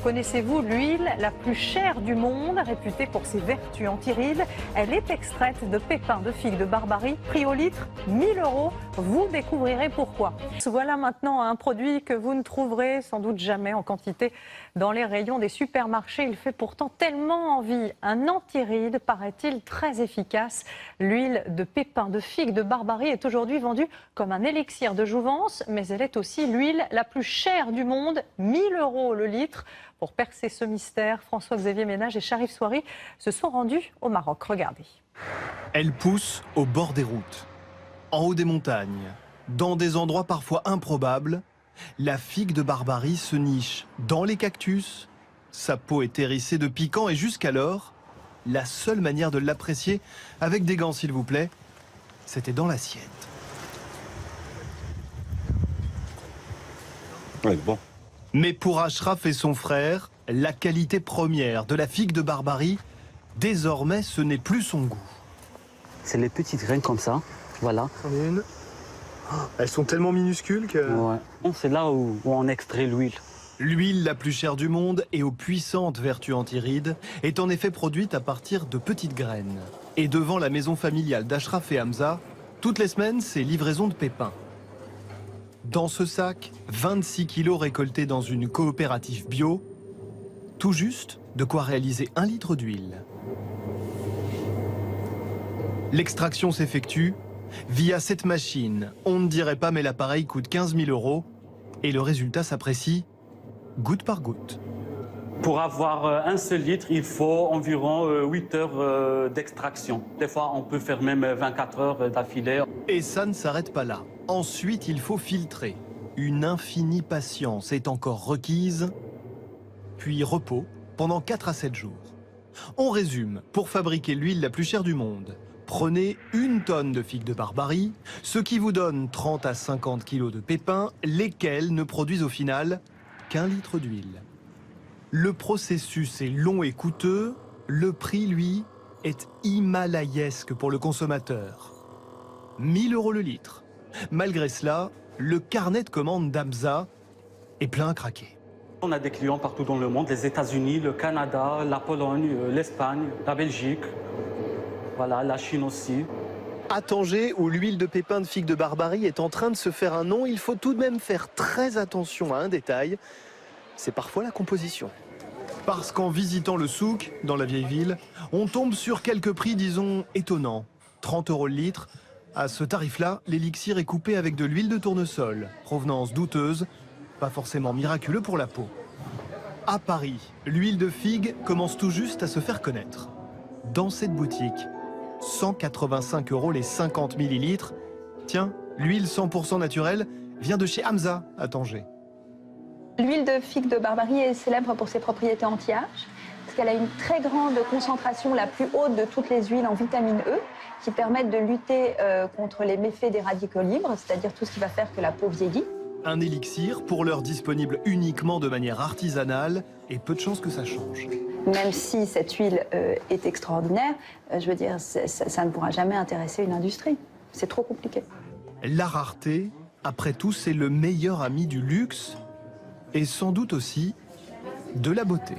Connaissez-vous l'huile la plus chère du monde, réputée pour ses vertus antirides? Elle est extraite de pépins de figue de Barbarie, prix au litre 1000 €. Vous découvrirez pourquoi. Voilà maintenant un produit que vous ne trouverez sans doute jamais en quantité dans les rayons des supermarchés. Il fait pourtant tellement envie. Un antiride, paraît-il, très efficace. L'huile de pépins de figue de Barbarie est aujourd'hui vendue comme un élixir de jouvence, mais elle est aussi l'huile la plus chère du monde, 1000 € le litre. Pour percer ce mystère, François-Xavier Ménage et Sharif Souari se sont rendus au Maroc. Regardez. Elle pousse au bord des routes, en haut des montagnes, dans des endroits parfois improbables. La figue de Barbarie se niche dans les cactus. Sa peau est hérissée de piquants et jusqu'alors, la seule manière de l'apprécier, avec des gants s'il vous plaît, c'était dans l'assiette. Ouais, bon. Mais pour Ashraf et son frère, la qualité première de la figue de Barbarie, désormais ce n'est plus son goût. C'est les petites graines comme ça, voilà. C'en est une. Elles sont tellement minuscules que... Ouais. C'est là où on extrait l'huile. L'huile la plus chère du monde et aux puissantes vertus antirides est en effet produite à partir de petites graines. Et devant la maison familiale d'Ashraf et Hamza, toutes les semaines, c'est livraison de pépins. Dans ce sac, 26 kilos récoltés dans une coopérative bio. Tout juste de quoi réaliser 1 litre d'huile. L'extraction s'effectue via cette machine. On ne dirait pas, mais l'appareil coûte 15 000 €. Et le résultat s'apprécie goutte par goutte. Pour avoir un seul litre, il faut environ 8 heures d'extraction. Des fois, on peut faire même 24 heures d'affilée. Et ça ne s'arrête pas là. Ensuite, il faut filtrer. Une infinie patience est encore requise. Puis repos pendant 4 à 7 jours. On résume. Pour fabriquer l'huile la plus chère du monde, prenez 1 tonne de figues de Barbarie, ce qui vous donne 30 à 50 kilos de pépins, lesquels ne produisent au final qu'1 litre d'huile. Le processus est long et coûteux. Le prix, lui, est himalayesque pour le consommateur. 1000 € le litre. Malgré cela, le carnet de commandes d'Hamza est plein à craquer. On a des clients partout dans le monde, les États-Unis, le Canada, la Pologne, l'Espagne, la Belgique, voilà, la Chine aussi. À Tanger, où l'huile de pépins de figue de Barbarie est en train de se faire un nom, il faut tout de même faire très attention à un détail. C'est parfois la composition. Parce qu'en visitant le souk, dans la vieille ville, on tombe sur quelques prix, disons, étonnants. 30 € le litre. À ce tarif-là, l'élixir est coupé avec de l'huile de tournesol, provenance douteuse, pas forcément miraculeux pour la peau. À Paris, l'huile de figue commence tout juste à se faire connaître. Dans cette boutique, 185 € les 50 millilitres. Tiens, l'huile 100% naturelle vient de chez Hamza à Tanger. L'huile de figue de Barbarie est célèbre pour ses propriétés anti-âge, parce qu'elle a une très grande concentration, la plus haute de toutes les huiles en vitamine E, qui permettent de lutter contre les méfaits des radicaux libres, c'est-à-dire tout ce qui va faire que la peau vieillit. Un élixir, pour l'heure disponible uniquement de manière artisanale, et peu de chances que ça change. Même si cette huile est extraordinaire, je veux dire, ça ne pourra jamais intéresser une industrie. C'est trop compliqué. La rareté, après tout, c'est le meilleur ami du luxe, et sans doute aussi de la beauté.